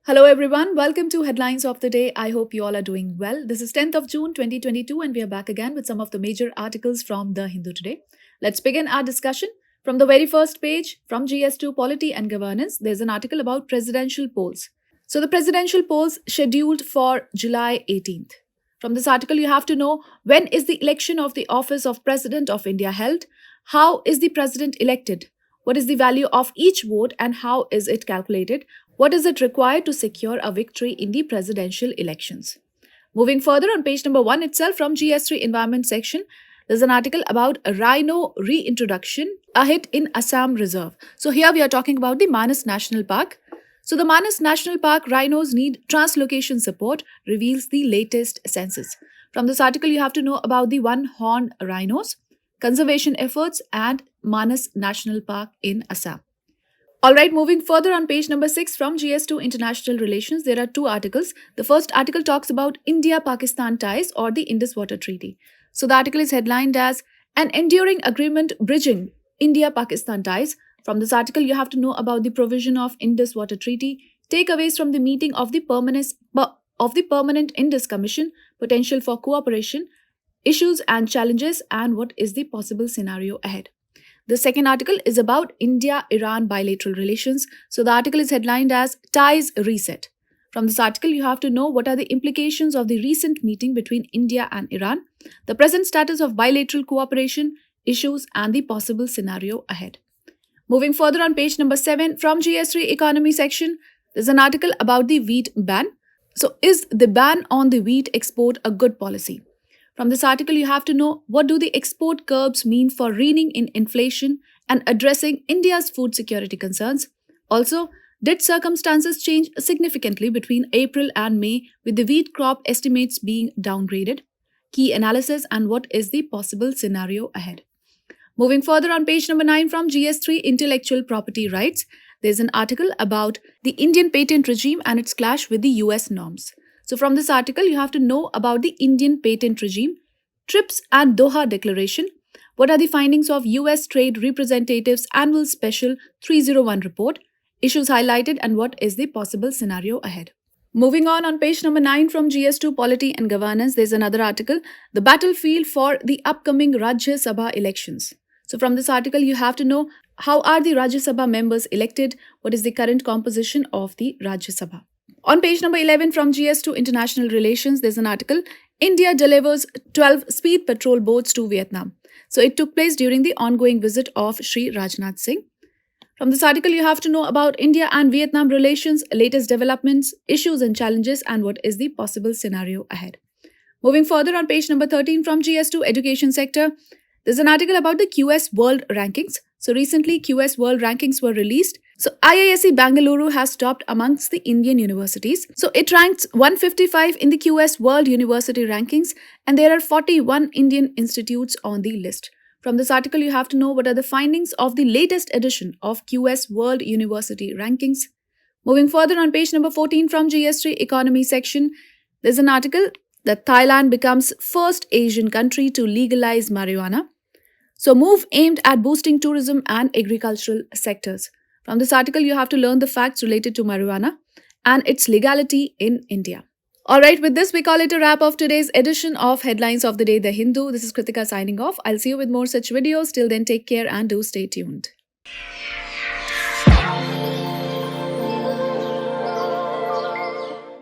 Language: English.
Hello everyone, welcome to Headlines of the Day. I hope you all are doing well. This is 10th of June 2022 and we are back again with some of the major articles from the Hindu today. Let's begin our discussion. From the very first page, from GS2 Polity and Governance, there's an article about presidential polls. So the presidential polls scheduled for July 18th. From this article, you have to know when is the election of the office of President of India held, how is the president elected, what is the value of each vote and how is it calculated, what is it required to secure a victory in the presidential elections. Moving further on page number 1 itself from GS3 Environment section, there's an article about a Rhino reintroduction, a hit in Assam Reserve. So here we are talking about the Manas National Park. So the Manas National Park rhinos need translocation support, reveals the latest census. From this article, you have to know about the one-horned rhinos, conservation efforts and Manas National Park in Assam. Alright, moving further on page number 6 from GS2 International Relations, there are two articles. The first article talks about India-Pakistan ties or the Indus Water Treaty. So the article is headlined as An Enduring Agreement Bridging India-Pakistan Ties. From this article, you have to know about the provision of Indus Water Treaty, takeaways from the meeting of the Permanent Indus Commission, potential for cooperation, issues and challenges, and what is the possible scenario ahead. The second article is about India-Iran bilateral relations. So the article is headlined as Ties Reset. From this article, you have to know what are the implications of the recent meeting between India and Iran, the present status of bilateral cooperation, issues, and the possible scenario ahead. Moving further on page number 7 from GS3 Economy section, there's an article about the wheat ban. So is the ban on the wheat export a good policy? From this article, you have to know what do the export curbs mean for reining in inflation and addressing India's food security concerns. Also, did circumstances change significantly between April and May with the wheat crop estimates being downgraded? Key analysis and what is the possible scenario ahead. Moving further on page number 9 from GS3 Intellectual Property Rights, there's an article about the Indian patent regime and its clash with the US norms. So from this article, you have to know about the Indian patent regime, TRIPS and Doha Declaration, what are the findings of US Trade Representative's Annual Special 301 report, issues highlighted and what is the possible scenario ahead. Moving on page number 9 from GS2 Polity and Governance, there's another article, the battlefield for the upcoming Rajya Sabha elections. So from this article, you have to know how are the Rajya Sabha members elected, what is the current composition of the Rajya Sabha. On page number 11 from GS2 International Relations, there's an article, India delivers 12 speed patrol boats to Vietnam. So it took place during the ongoing visit of Sri Rajnath Singh. From this article, you have to know about India and Vietnam relations, latest developments, issues and challenges, and what is the possible scenario ahead. Moving further on page number 13 from GS2 Education sector, there's an article about the QS World Rankings. So recently, QS World Rankings were released. So IAS Bangalore has topped amongst the Indian universities. So it ranks 155 in the QS World University Rankings and there are 41 Indian institutes on the list. From this article, you have to know what are the findings of the latest edition of QS World University Rankings. Moving further on page number 14 from GS3 Economy section, there's an article that Thailand becomes first Asian country to legalize marijuana. So move aimed at boosting tourism and agricultural sectors. From this article, you have to learn the facts related to marijuana and its legality in India. Alright, with this, we call it a wrap of today's edition of Headlines of the Day, The Hindu. This is Kritika signing off. I'll see you with more such videos. Till then, take care and do stay tuned.